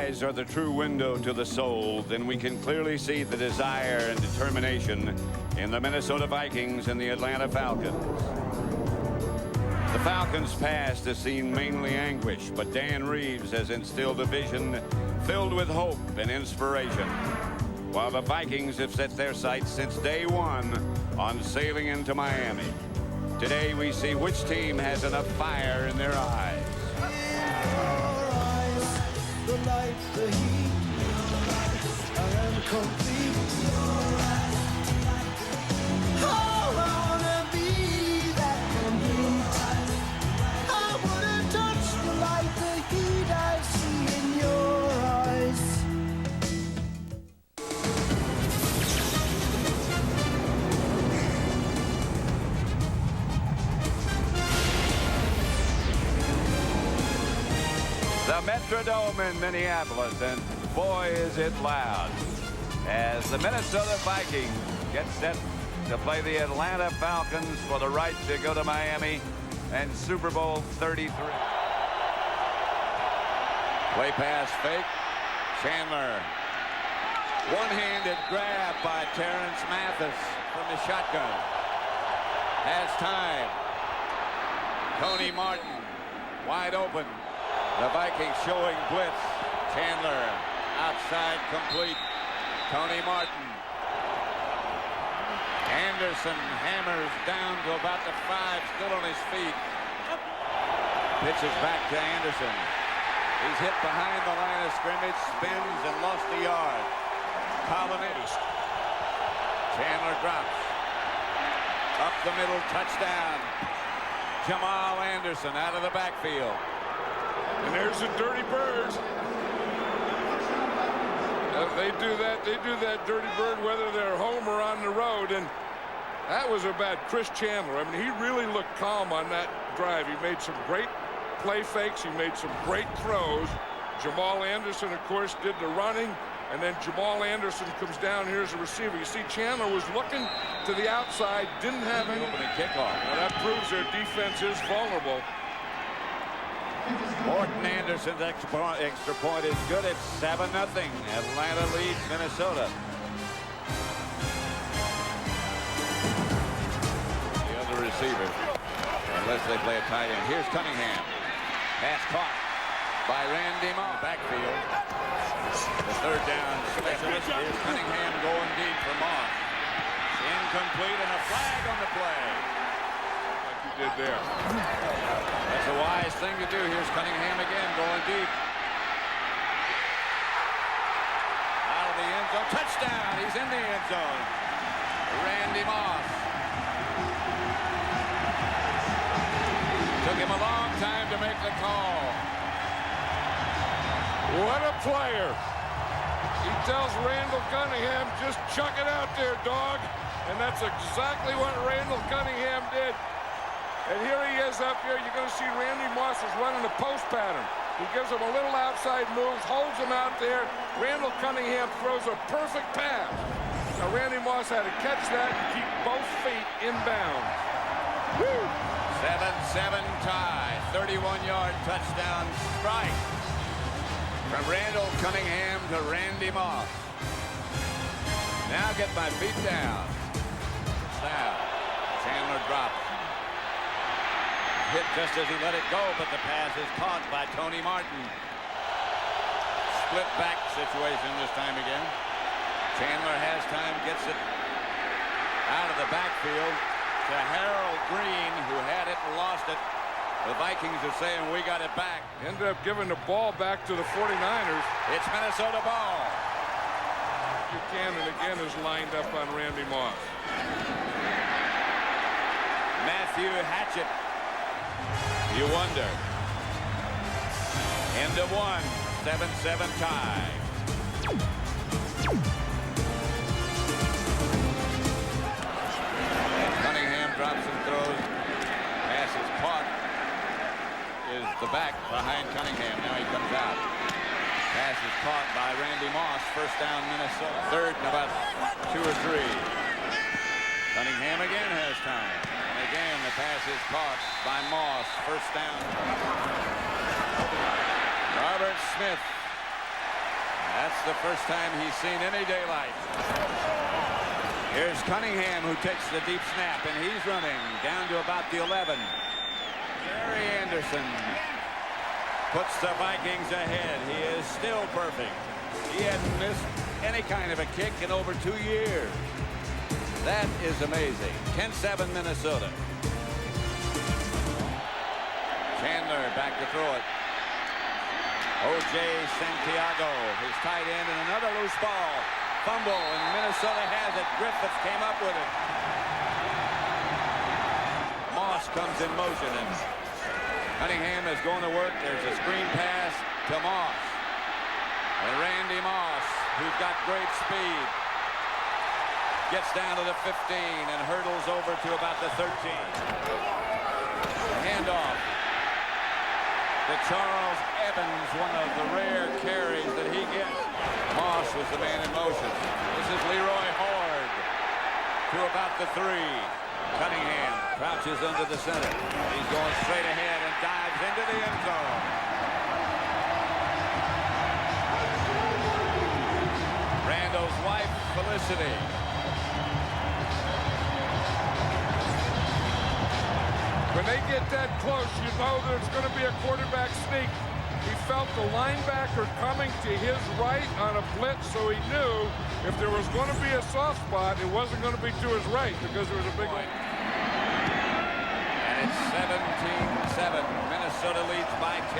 eyes are the true window to the soul, then we can clearly see the desire and determination in the Minnesota Vikings and the Atlanta Falcons. The Falcons' past has seen mainly anguish, but Dan Reeves has instilled a vision filled with hope and inspiration, while the Vikings have set their sights since day one on sailing into Miami. Today we see which team has enough fire in their eyes. The light, the heat, I am complete. Oh, I wanna be that complete. I wanna touch the light, the heat I see in your eyes. The Metrodome in Minneapolis, and boy is it loud, as the Minnesota Vikings get set to play the Atlanta Falcons for the right to go to Miami and Super Bowl 33. Play pass fake. Chandler. One-handed grab by Terrence Mathis from the shotgun. Has time. Tony Martin wide open. The Vikings showing blitz. Chandler outside complete. Tony Martin. Anderson hammers down to about the 5, still on his feet. Pitches back to Anderson. He's hit behind the line of scrimmage, spins and lost a yard. Colonnade. Chandler drops. Up the middle, touchdown. Jamal Anderson out of the backfield. And there's the Dirty Birds. They do that Dirty Bird whether they're home or on the road, and that was about Chris Chandler. I mean, he really looked calm on that drive. He made some great play fakes. He made some great throws. Jamal Anderson, of course, did the running, and then Jamal Anderson comes down here as a receiver. You see, Chandler was looking to the outside, didn't have any opening kickoff. Now, that proves their defense is vulnerable. Morton Anderson's extra point is good. It's 7-0. Atlanta leads Minnesota. The other receiver, unless they play a tight end. Here's Cunningham. Pass caught by Randy Moss. Backfield. The third down specialist. Here's Cunningham going deep for Moss. Incomplete and a flag on the play. Did there. That's a wise thing to do. Here's Cunningham again going deep. Out of the end zone. Touchdown. He's in the end zone. Randy Moss. Took him a long time to make the call. What a player. He tells Randall Cunningham, just chuck it out there, dog. And that's exactly what Randall Cunningham did. And here he is up here. You're going to see Randy Moss is running a post pattern. He gives him a little outside move, holds him out there. Randall Cunningham throws a perfect pass. Now, Randy Moss had to catch that and keep both feet inbounds. Woo! 7-7 tie. 31-yard touchdown strike from Randall Cunningham to Randy Moss. Now get my feet down. Down. Chandler drops. Hit just as he let it go, but the pass is caught by Tony Martin. Split back situation this time again. Chandler has time, gets it out of the backfield to Harold Green, who had it and lost it. The Vikings are saying, we got it back. Ended up giving the ball back to the 49ers. It's Minnesota ball. Buchanan again is lined up on Randy Moss. Matthew Hatchett. You wonder. End of one. 7-7 tie. Cunningham drops and throws. Pass is caught. Is the back behind Cunningham. Now he comes out. Pass is caught by Randy Moss. First down, Minnesota. Third and about 2 or 3. Cunningham again has time. And again, the pass is caught by Moss. First down. Robert Smith That's the first time he's seen any daylight. Here's Cunningham, who takes the deep snap, and he's running down to about the 11. Gary Anderson puts the Vikings ahead. He is still perfect. He hadn't missed any kind of a kick in over 2 years. That is amazing. 10-7 Minnesota. Chandler back to throw it. O.J. Santiago, his tight end, and another loose ball. Fumble, and Minnesota has it. Griffith came up with it. Moss comes in motion, and Cunningham is going to work. There's a screen pass to Moss. And Randy Moss, who's got great speed, gets down to the 15 and hurdles over to about the 13. Handoff to Charles Evans, one of the rare carries that he gets. Moss was the man in motion. This is Leroy Horde to about the 3. Cunningham crouches under the center. He's going straight ahead and dives into the end zone. Randall's wife, Felicity. When they get that close, you know there's going to be a quarterback sneak. He felt the linebacker coming to his right on a blitz, so he knew if there was going to be a soft spot, it wasn't going to be to his right because there was a big one. And it's 17-7. Minnesota leads by 10.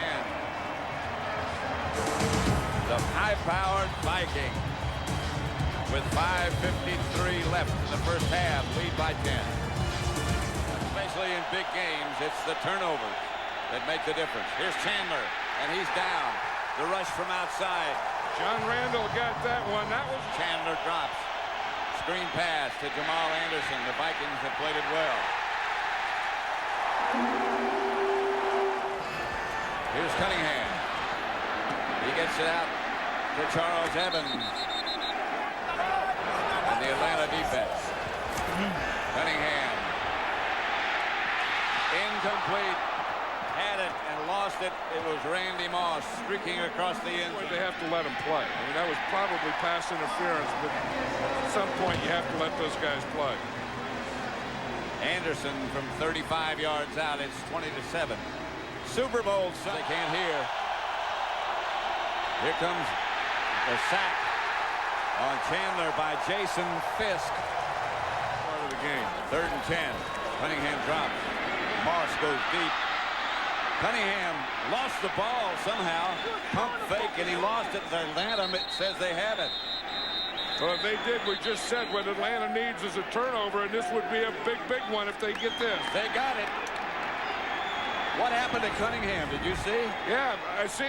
The high-powered Vikings, with 5:53 left in the first half, lead by 10. Especially in big games, it's the turnovers that make the difference. Here's Chandler, and he's down. The rush from outside. John Randall got that one. That was Chandler drops. Screen pass to Jamal Anderson. The Vikings have played it well. Here's Cunningham. He gets it out to Charles Evans. And the Atlanta defense. Cunningham. Incomplete. Had it and lost it. It was Randy Moss streaking across the end zone. They have to let him play. I mean, that was probably pass interference, but at some point you have to let those guys play. Anderson from 35 yards out. It's 20-7. Super Bowl, so they can't hear. Here comes the sack on Chandler by Jason Fisk. Part of the game. 3rd and 10. Cunningham drops. Moss goes deep. Cunningham lost the ball somehow. Pump fake, and he lost it. Atlanta says they have it. Well, if they did, we just said what Atlanta needs is a turnover, and this would be a big, big one if they get this. They got it. What happened to Cunningham? Did you see? Yeah, I see.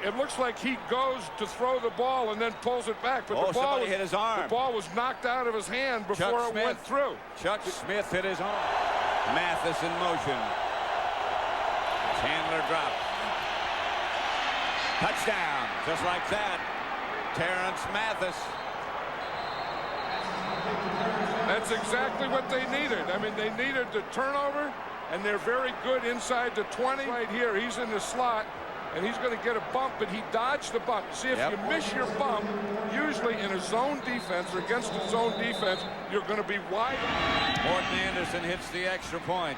It looks like he goes to throw the ball and then pulls it back, but the ball hit his arm. The ball was knocked out of his hand before it went through. Chuck Smith hit his arm. Mathis in motion. Chandler drops. Touchdown. Just like that. Terrence Mathis. That's exactly what they needed. I mean, they needed the turnover, and they're very good inside the 20. Right here, he's in the slot, and he's going to get a bump, but he dodged the bump. See, if you miss your bump, usually in a zone defense or against a zone defense, you're going to be wide. Morton Anderson hits the extra point.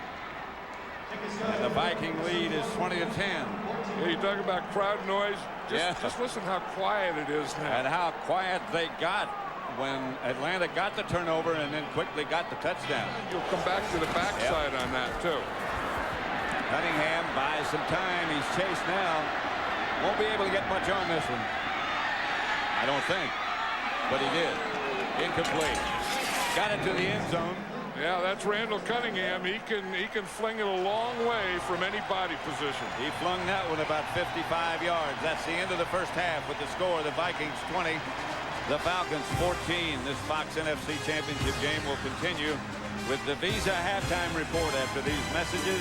And the Viking lead is 20-10. Yeah, you talk about crowd noise. Just listen how quiet it is now. And how quiet they got when Atlanta got the turnover and then quickly got the touchdown. You'll come back to the backside on that, too. Cunningham buys some time. He's chased now. Won't be able to get much on this one. I don't think. But he did. Incomplete. Got it to the end zone. Yeah, that's Randall Cunningham. He can fling it a long way from any body position. He flung that one about 55 yards. That's the end of the first half with the score. The Vikings 20, the Falcons 14. This Fox NFC Championship game will continue with the Visa halftime report after these messages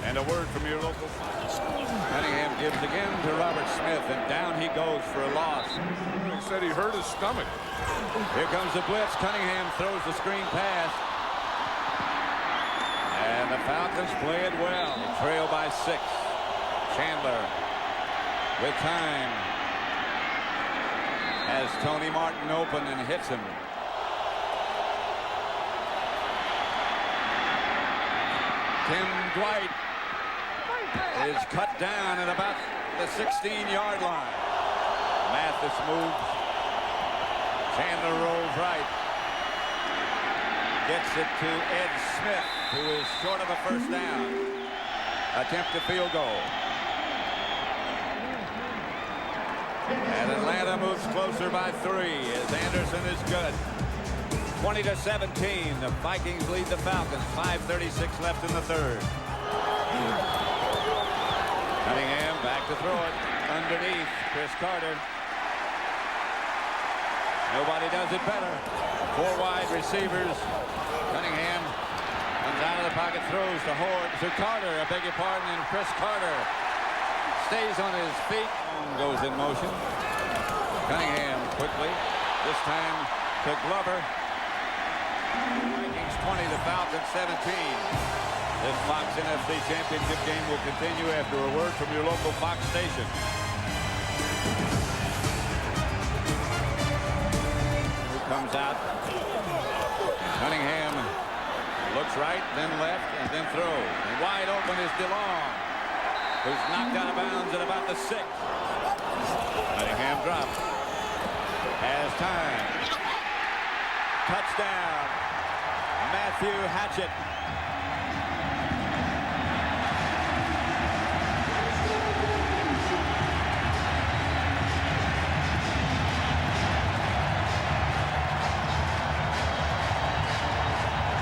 and a word from your local Fox. Cunningham gives again to Robert Smith, and down he goes for a loss. He said he hurt his stomach. Here comes the blitz. Cunningham throws the screen pass. And the Falcons play it well. Trail by 6. Chandler with time. Has Tony Martin open and hits him. Tim Dwight is cut down at about the 16-yard line. Mathis moves. Chandler rolls right. Gets it to Ed Smith, who is short of a first down. Attempt a field goal. And Atlanta moves closer by 3 as Anderson is good. 20-17, the Vikings lead the Falcons. 5:36 left in the third. Cunningham back to throw it. Underneath, Chris Carter. Nobody does it better. 4 wide receivers. Cunningham comes out of the pocket, throws to Carter, I beg your pardon, and Chris Carter stays on his feet. Goes in motion. Cunningham quickly. This time to Glover. Vikings 20, the Falcons 17. This Fox NFC Championship game will continue after a word from your local Fox station. Who comes out? Cunningham looks right, then left, and then throws. And wide open is DeLong, who's knocked out of bounds at about the 6. Cunningham drops. Has time. Touchdown. Matthew Hatchett.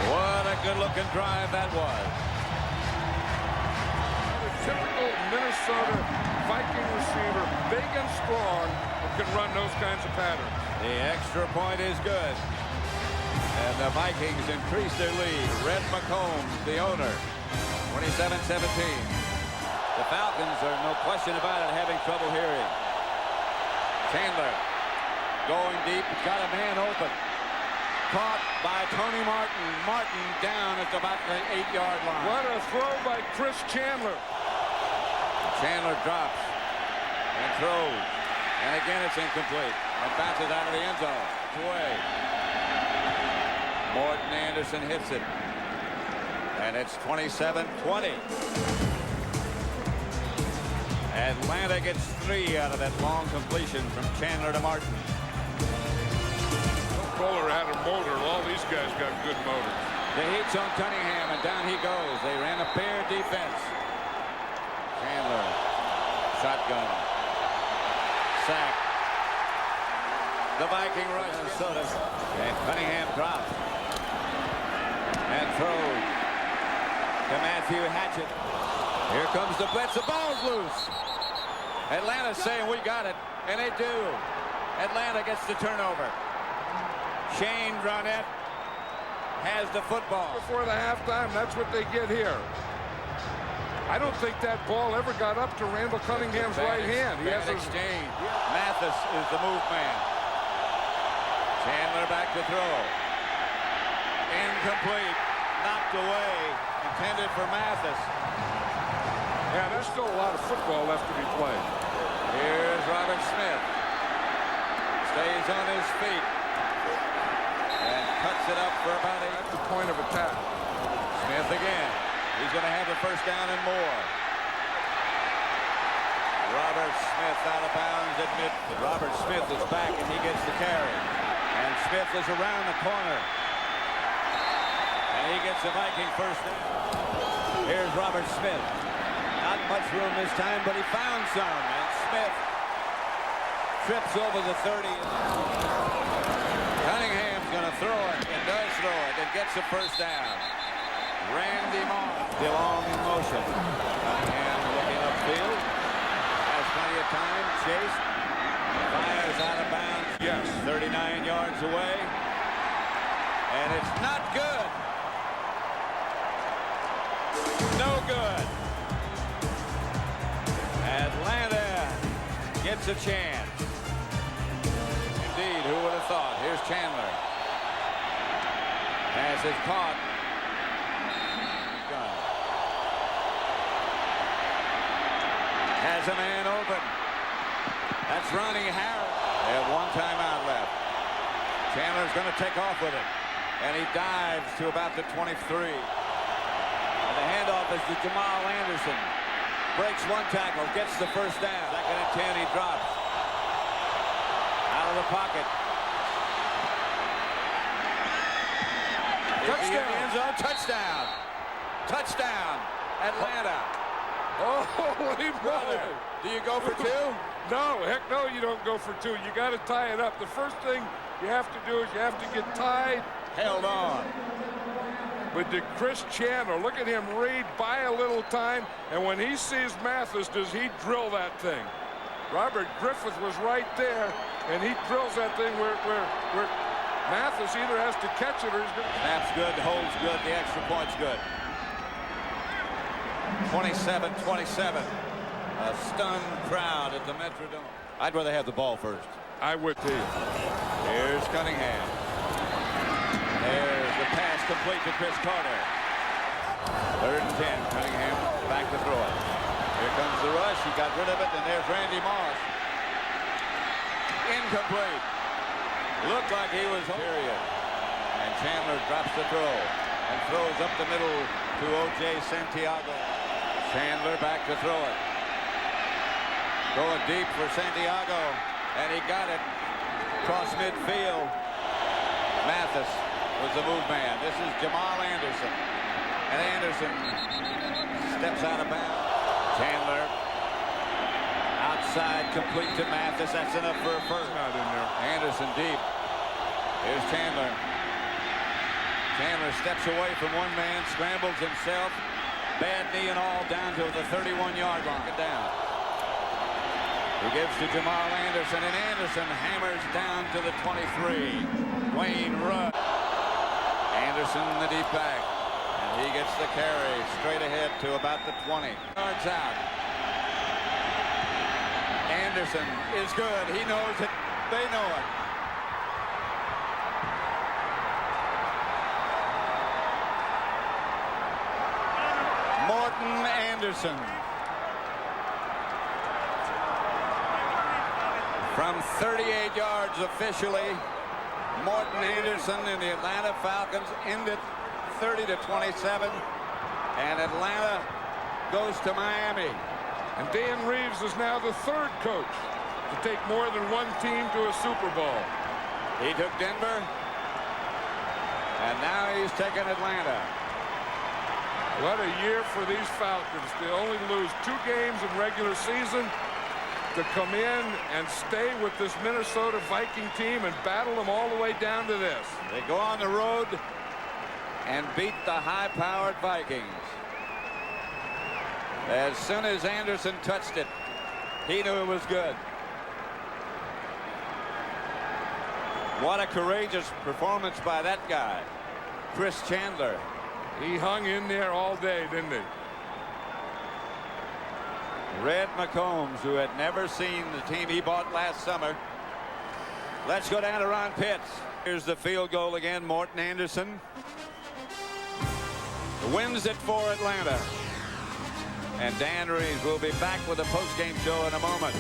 What a good-looking drive that was. Typical Minnesota Viking receiver, big and strong, who can run those kinds of patterns. The extra point is good. And the Vikings increase their lead. Red McCombs, the owner, 27-17. The Falcons are, no question about it, having trouble hearing. Chandler going deep, got a man open. Caught by Tony Martin. Martin down at about the 8-yard line. What a throw by Chris Chandler. Chandler drops and throws. And again, it's incomplete. And bounces out of the end zone. It's away. Morton Anderson hits it. And it's 27-20. Atlanta gets 3 out of that long completion from Chandler to Martin. Bowler had a motor. All these guys got good motors. The heat's on Cunningham, and down he goes. They ran a pair defense. Chandler, shotgun, sack. The Viking rush, Minnesota, and Cunningham drops and throws to Matthew Hatchett. Here comes the blitz. The ball's loose. Atlanta's saying we got it, and they do. Atlanta gets the turnover. Shane Brownett has the football. Before the halftime, that's what they get here. I don't think that ball ever got up to Randall Cunningham's right hand. He has an exchange. Mathis is the move man. Chandler back to throw. Incomplete. Knocked away. Intended for Mathis. Yeah, there's still a lot of football left to be played. Here's Robert Smith. Stays on his feet. And cuts it up for about the point of attack. Smith again. He's going to have the first down and more. Robert Smith out of bounds at mid. Robert Smith is back and he gets the carry. And Smith is around the corner. And he gets the Viking first down. Here's Robert Smith. Not much room this time, but he found some. And Smith trips over the 30. Cunningham's going to throw it and does throw it and gets the first down. Randy Moss, DeLong in motion. Cunningham looking upfield. Has plenty of time. Chase fires out of bounds. Yes. 39 yards away. And it's not good. No good. Atlanta gets a chance. Indeed, who would have thought? Here's Chandler. Pass is caught. Has a man open. That's Ronnie Harris. They have one timeout. Chandler's going to take off with it. And he dives to about the 23. And the handoff is to Jamal Anderson. Breaks one tackle, gets the first down. Second and 10, he drops. Out of the pocket. Touchdown. End zone. Touchdown. Touchdown. Atlanta. Holy brother. Do you go for two? No, heck no, you don't go for two. You got to tie it up. The first thing you have to do is you have to get tied. Held on. But did Chris Chandler, look at him read, buy a little time, and when he sees Mathis, does he drill that thing? Robert Griffith was right there, and he drills that thing where Mathis either has to catch it or he's going to... Snap's good, holds good, the extra point's good. 27-27. A stunned crowd at the Metrodome. I'd rather have the ball first. I would too. Here's Cunningham. There's the pass complete to Chris Carter. 3rd and 10. Cunningham back to throw it. Here comes the rush. He got rid of it, and there's Randy Moss. Incomplete. Looked like he was period. And Chandler drops the throw and throws up the middle to O.J. Santiago. Chandler back to throw it. Going deep for Santiago, and he got it across midfield. Mathis was the move man. This is Jamal Anderson. And Anderson steps out of bounds. Chandler outside, complete to Mathis. That's enough for a first. Not in there. Anderson deep. Here's Chandler. Chandler steps away from one man, scrambles himself. Bad knee and all down to the 31-yard line. Down. He gives to Jamal Anderson, and Anderson hammers down to the 23. Wayne Rudd. Anderson the deep back. And he gets the carry straight ahead to about the 20. Yards out. Anderson is good. He knows it. They know it. Morton Anderson. From 38 yards officially, Morton Anderson and the Atlanta Falcons end it 30-27, and Atlanta goes to Miami. And Dan Reeves is now the 3rd coach to take more than one team to a Super Bowl. He took Denver, and now he's taking Atlanta. What a year for these Falcons. They only lose 2 games in regular season, to come in and stay with this Minnesota Viking team and battle them all the way down to this. They go on the road and beat the high-powered Vikings. As soon as Anderson touched it, he knew it was good. What a courageous performance by that guy, Chris Chandler. He hung in there all day, didn't he? Red McCombs, who had never seen the team he bought last summer. Let's go down to Ron Pitts. Here's the field goal again, Morton Anderson. Wins it for Atlanta. And Dan Reeves will be back with a post-game show in a moment.